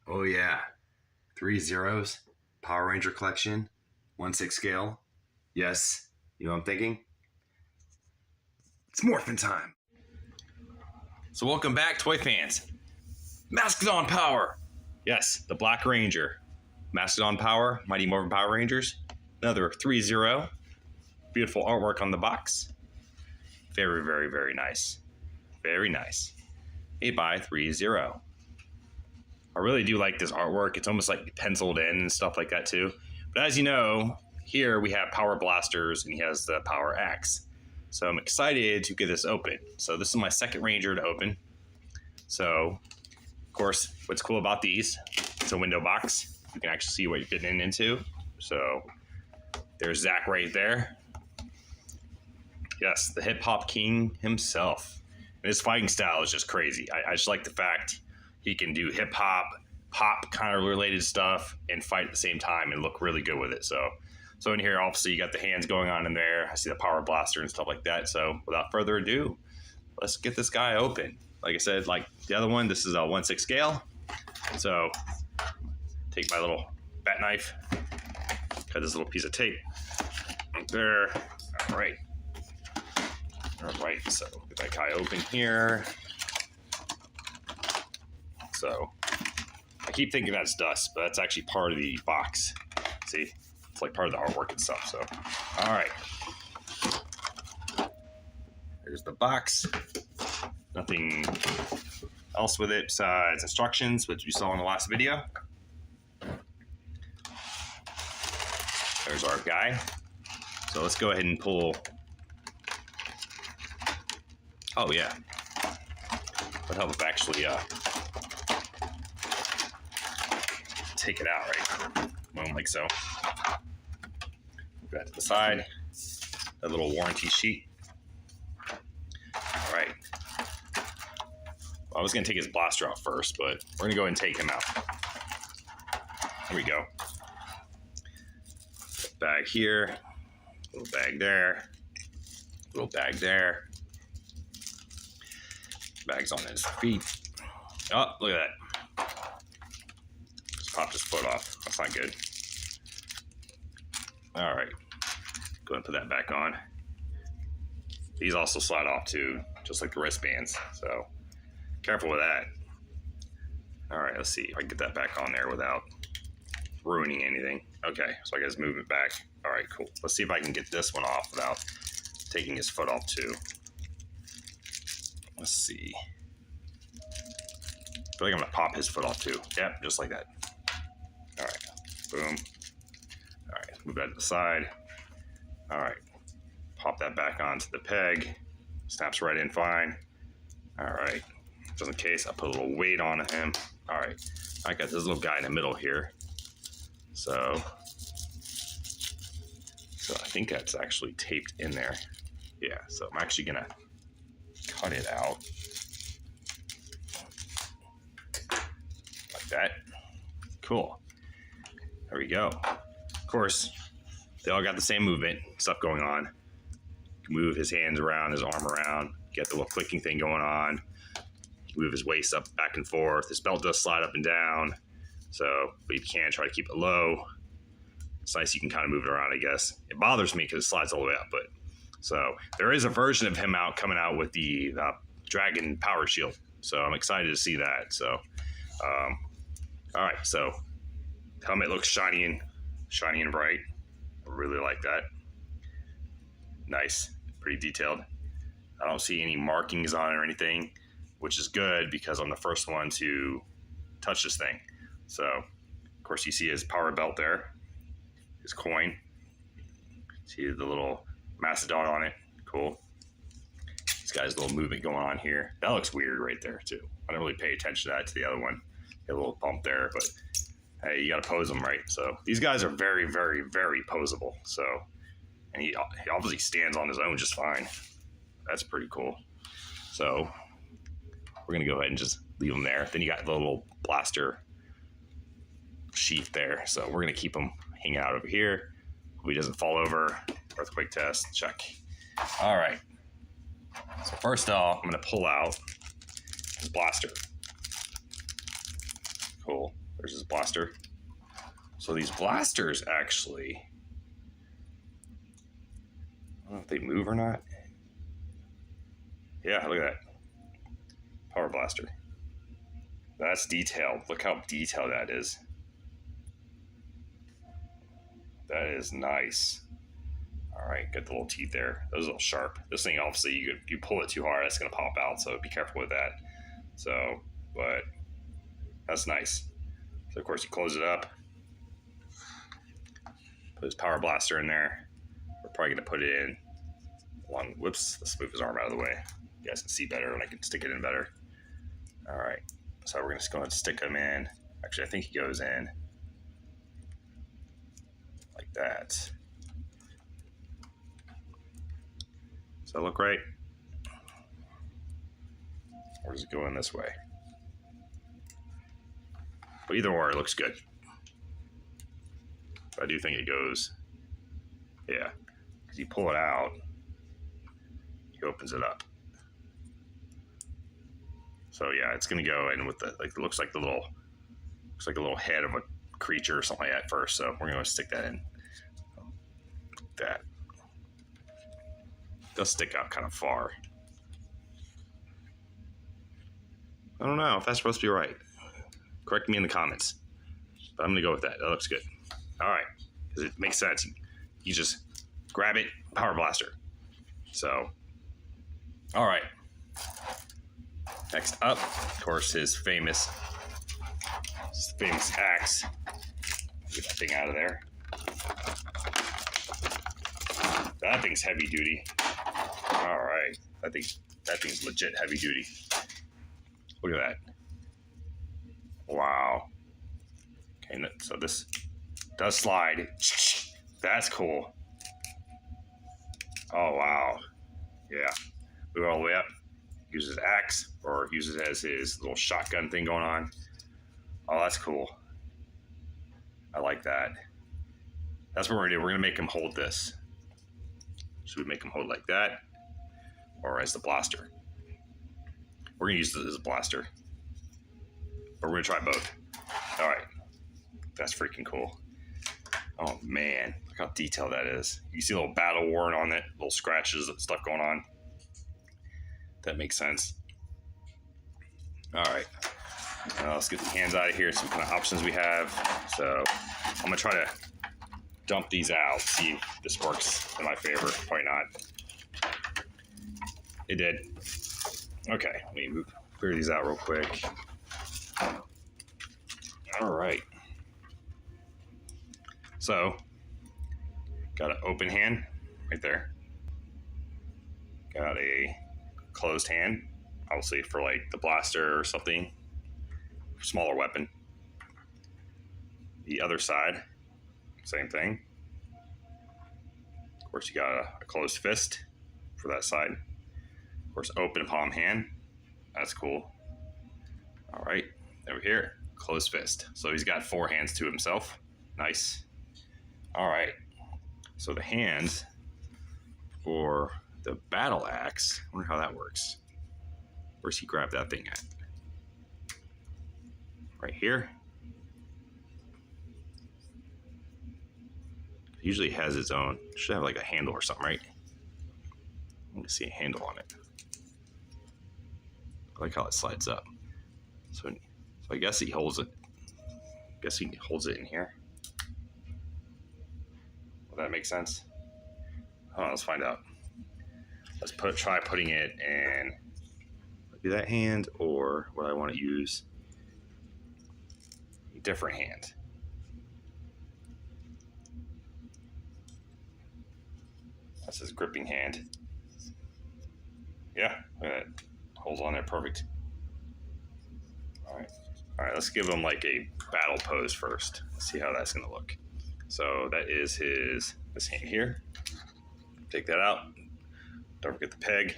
Oh yeah, 3 zeros, Power Ranger collection, 1/6 scale. Yes, you know what I'm thinking? It's morphin' time. So welcome back, toy fans. Mastodon Power! Yes, the Black Ranger. Mastodon Power, Mighty Morphin Power Rangers. Another 3-0. Beautiful artwork on the box. Very, very, very nice. Very nice. 8x3-0. I really do like this artwork. It's almost like penciled in and stuff like that too. But as you know, here we have Power Blasters and he has the Power Axe. So I'm excited to get this open. So this is my second Ranger to open. So, of course, what's cool about these, it's a window box. You can actually see what you're getting into. So there's Zach right there. Yes, the hip hop king himself. And his fighting style is just crazy. I just like the fact he can do hip hop, pop kind of related stuff and fight at the same time and look really good with it. So in here, obviously, you got the hands going on in there. I see the Power Blaster and stuff like that. So without further ado, let's get this guy open. Like I said, like the other one, this is a 1/6 scale. So take my little bat knife, cut this little piece of tape right there. All right. All right, so get that guy open here. So I keep thinking that's dust, but that's actually part of the box. See, it's like part of the artwork and stuff. So, all right. There's the box. Nothing else with it besides instructions, which you saw in the last video. There's our guy. So let's go ahead and pull. Oh yeah. Would help if I actually take it out, right? Boom, like so. Move that to the side. That little warranty sheet. All right. Well, I was gonna take his blaster out first, but we're gonna go ahead and take him out. There we go. Bag here, little bag there, little bag there. Bag's on his feet. Oh, look at that. Just popped his foot off. That's not good. All right. Go ahead and put that back on. These also slide off too, just like the wristbands. So careful with that. All right, let's see if I can get that back on there without ruining anything. Okay, so I guess move it back. All right, cool. Let's see if I can get this one off without taking his foot off too. Let's see. I feel like I'm gonna pop his foot off too. Yep, just like that. All right, boom. All right, move that to the side. All right, pop that back onto the peg. Snaps right in fine. All right, just in case I put a little weight on him. All right, I got this little guy in the middle here. So I think that's actually taped in there. Yeah, so I'm actually gonna cut it out like that. Cool. There we go. Of course, they all got the same movement stuff going on. Move his hands around, his arm around, get the little clicking thing going on. Move his waist up, back and forth. His belt does slide up and down. So, but you can try to keep it low. It's nice you can kind of move it around, I guess. It bothers me because it slides all the way up, but so there is a version of him coming out with the Dragon Power Shield. So I'm excited to see that. So, all right. So helmet looks shiny and bright. I really like that. Nice, pretty detailed. I don't see any markings on it or anything, which is good because I'm the first one to touch this thing. So, of course, you see his power belt there, his coin. See the little Mastodon on it. Cool. This guy's a little movement going on here. That looks weird right there, too. I don't really pay attention to that to the other one. Get a little bump there, but hey, you got to pose them right. So these guys are very, very, very posable. So, and he obviously stands on his own just fine. That's pretty cool. So we're going to go ahead and just leave him there. Then you got the little blaster sheath there. So we're going to keep him hanging out over here. Hope he doesn't fall over. Earthquake test, check. All right. So first off, I'm going to pull out his blaster. Cool. There's his blaster. So these blasters actually, I don't know if they move or not. Yeah, look at that. Power blaster. That's detailed. Look how detailed that is. That is nice. All right, got the little teeth there. Those are a little sharp. This thing, obviously, you pull it too hard, it's going to pop out, so be careful with that. So, but that's nice. So, of course, you close it up. Put his power blaster in there. We're probably going to put it in one. Whoops, let's move his arm out of the way. You guys can see better and I can stick it in better. All right, so we're going to go ahead and stick him in. Actually, I think he goes in like that. Does that look right? Or does it go in this way? But either or, it looks good. But I do think it goes, yeah. Because you pull it out, he opens it up. So yeah, it's gonna go in with the, like, it looks like a little head of a creature or something like that first. So we're gonna stick that in. Like that. It does stick out kind of far. I don't know if that's supposed to be right. Correct me in the comments. But I'm gonna go with that. That looks good. All right, because it makes sense. You just grab it, power blaster. So, all right. Next up, of course, his famous axe. Get that thing out of there. That thing's heavy duty. All right, that thing's legit heavy duty. Look at that. Wow. Okay, so this does slide. That's cool. Oh, wow. Yeah. Move all the way up. Uses his axe or uses it as his little shotgun thing going on. Oh, that's cool. I like that. That's what we're going to do. We're going to make him hold this. Should we make him hold like that? Or as the blaster? We're going to use this as a blaster. But we're going to try both. All right. That's freaking cool. Oh, man. Look how detailed that is. You see a little battle worn on it, little scratches and stuff going on. That makes sense. All right. Let's get the hands out of here. Some kind of options we have. So I'm going to try to dump these out, see if this works in my favor. Probably not. It did. Okay. Let me clear these out real quick. All right. So, got an open hand right there. Got a closed hand, obviously for like the blaster or something, smaller weapon. The other side, same thing. Of course, you got a closed fist for that side. Of course, open palm hand. That's cool. All right, over here, closed fist. So he's got 4 hands to himself. Nice. All right, so the hands for the battle axe, I wonder how that works. Where's he grab that thing at? Right here. Usually has its own, should have like a handle or something, right? I want to see a handle on it. I like how it slides up. So I guess he holds it. I guess he holds it in here. Will that make sense? Oh, let's find out. Let's try putting it in maybe that hand, or what I want to use, a different hand. That's his gripping hand. Yeah, look at that. Holds on there perfect. All right, let's give him like a battle pose first. Let's see how that's gonna look. So that is this hand here. Take that out. Don't forget the peg.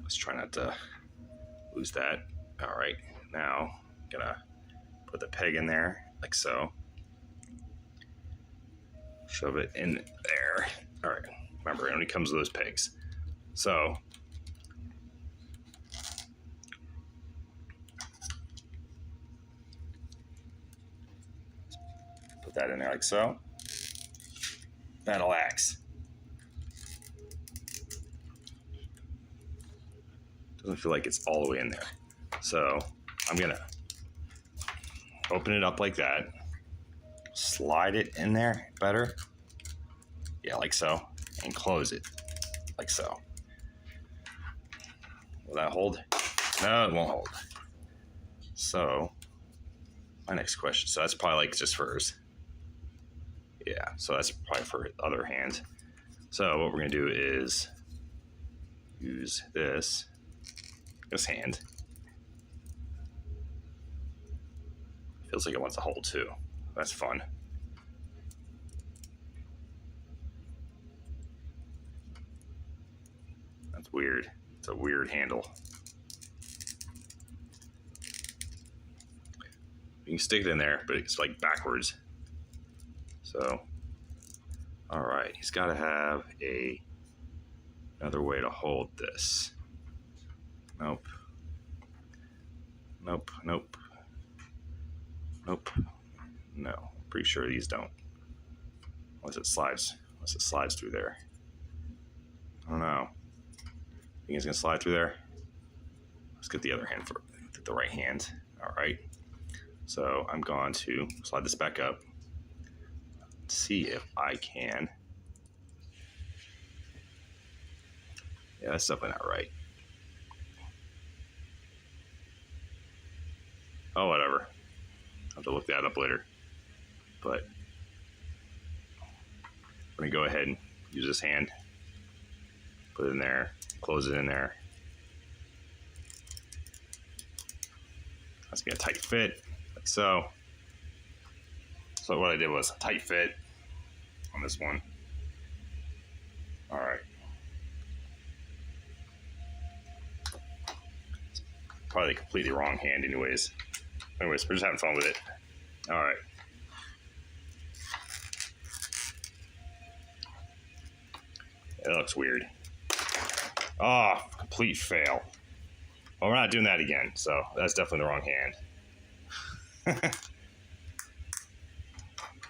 Let's try not to lose that. All right, now gonna put the peg in there like so. Shove it in there. All right, remember it only comes with those pegs. So Put that in there like so. Battle axe. Doesn't feel like it's all the way in there. So I'm gonna open it up like that. Slide it in there better. Yeah, like so. And close it like so. Will that hold? No, it won't hold. So my next question. So that's probably like just for hers. Yeah, so that's probably for other hand. So what we're gonna do is use this hand. Feels like it wants to hold too. That's fun. That's weird. It's a weird handle. You can stick it in there, but it's like backwards. So, all right, he's got to have another way to hold this. Nope. Nope. Nope. Nope. No. Pretty sure these don't. Unless it slides through there. I don't know. Think it's gonna slide through there? Let's get the other hand for the right hand. All right. So I'm going to slide this back up. See if I can. Yeah, that's definitely not right. Oh, whatever. I'll have to look that up later. But I'm gonna go ahead and use this hand. Put it in there, close it in there. That's gonna be a tight fit, like so. So what I did was a tight fit on this one. All right. It's probably a completely wrong hand anyways. Anyways, we're just having fun with it. All right. It looks weird. Oh, complete fail. Well, we're not doing that again, so that's definitely the wrong hand.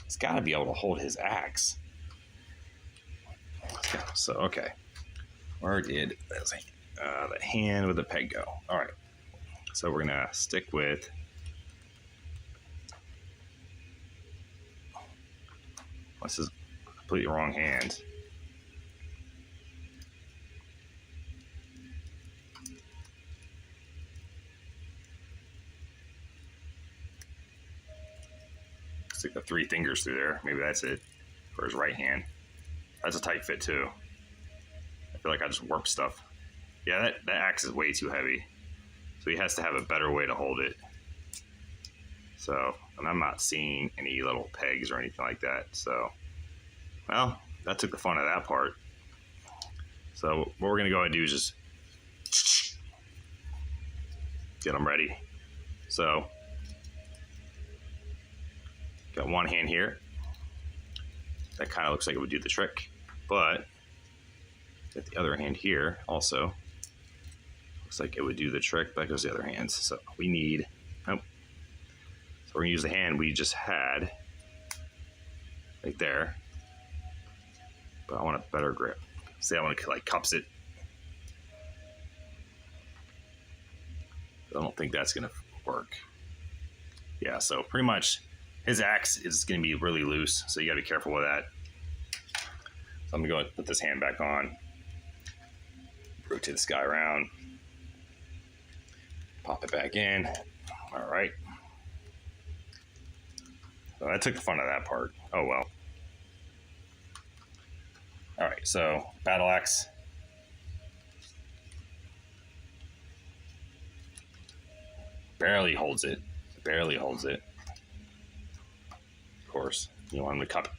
He's got to be able to hold his axe. So, okay. Where did the hand with the peg go? All right. So we're going to stick with this is a completely wrong hand. Stick the 3 fingers through there. Maybe that's it for his right hand. That's a tight fit too. I feel like I just warped stuff. Yeah, that axe is way too heavy. So he has to have a better way to hold it. So, and I'm not seeing any little pegs or anything like that. So, well, that took the fun of that part. So what we're gonna go ahead and do is just get them ready. So, got one hand here. That kind of looks like it would do the trick, but got the other hand here also. Looks like it would do the trick, but that goes the other hand. So we need, nope. So we're gonna use the hand we just had right there, but I want a better grip. See, I want to like cups it. I don't think that's gonna work. Yeah, so pretty much his axe is gonna be really loose, so you gotta be careful with that. So I'm gonna go and put this hand back on. Rotate this guy around. Pop it back in. All right. So that took the fun of that part. Oh well. All right, so battle axe. Barely holds it. Barely holds it. Of course, you want him to cup it.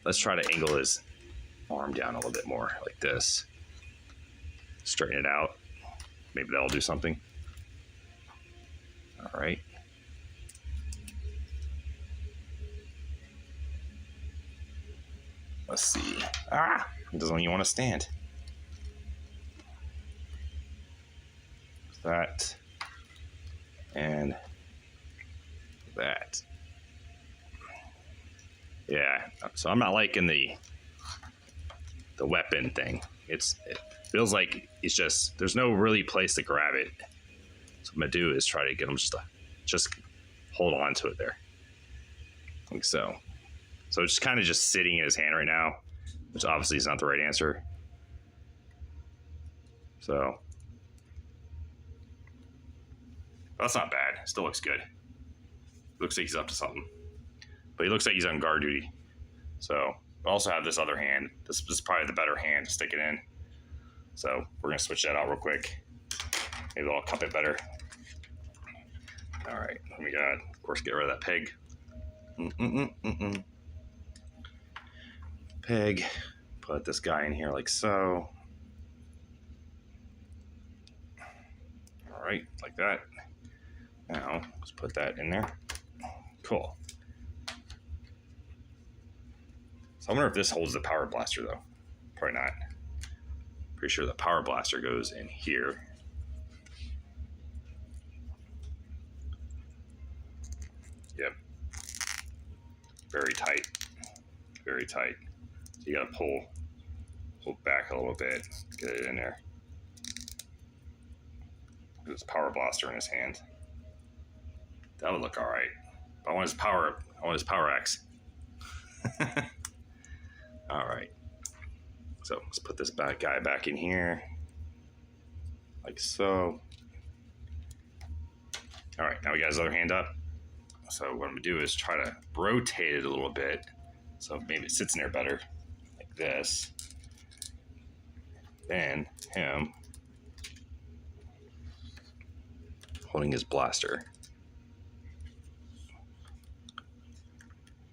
Let's try to angle his arm down a little bit more, like this. Straighten it out. Maybe that'll do something. All right. Let's see. Ah! It doesn't even want to stand. That. And That. Yeah, so I'm not liking the weapon thing. It feels like it's just, there's no really place to grab it. So what I'm gonna do is try to get him just hold on to it there. Like so. So it's kind of just sitting in his hand right now, which obviously is not the right answer. So that's not bad. Still looks good. Looks like he's up to something. But he looks like he's on guard duty. So I also have this other hand. This is probably the better hand to stick it in. So we're gonna switch that out real quick. Maybe I'll cup it better. All right, we got, of course, get rid of that peg. Peg. Put this guy in here like so. All right, like that. Now let's put that in there. Cool. So I wonder if this holds the power blaster though. Probably not. Pretty sure the power blaster goes in here. Yep. Very tight. Very tight. So you gotta pull back a little bit, get it in there. This power blaster in his hand. That would look all right. But I want his power axe. All right. So let's put this guy back in here, like so. All right, now we got his other hand up. So what I'm gonna do is try to rotate it a little bit, so maybe it sits in there better, like this. Then him holding his blaster.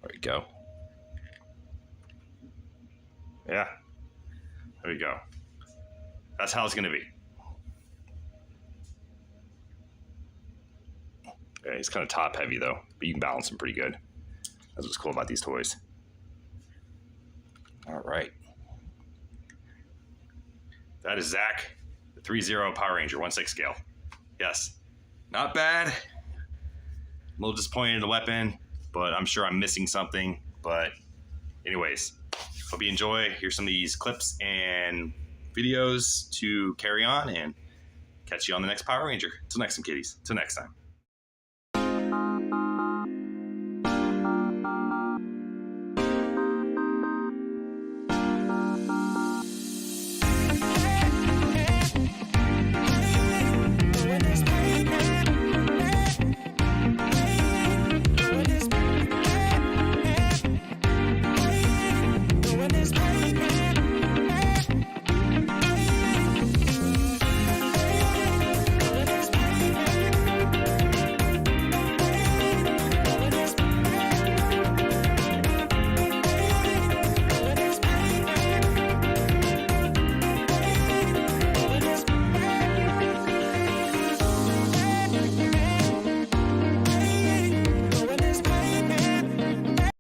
There we go. Yeah, there we go. That's how it's gonna be. Okay, he's kind of top heavy though, but you can balance him pretty good. That's what's cool about these toys. All right. That is Zach, the ThreeZero Power Ranger 1/6 scale. Yes, not bad. A little disappointed in the weapon, but I'm sure I'm missing something. But anyways, hope you enjoy. Here's some of these clips and videos to carry on, and catch you on the next Power Ranger. Till next time, kiddies. Till next time.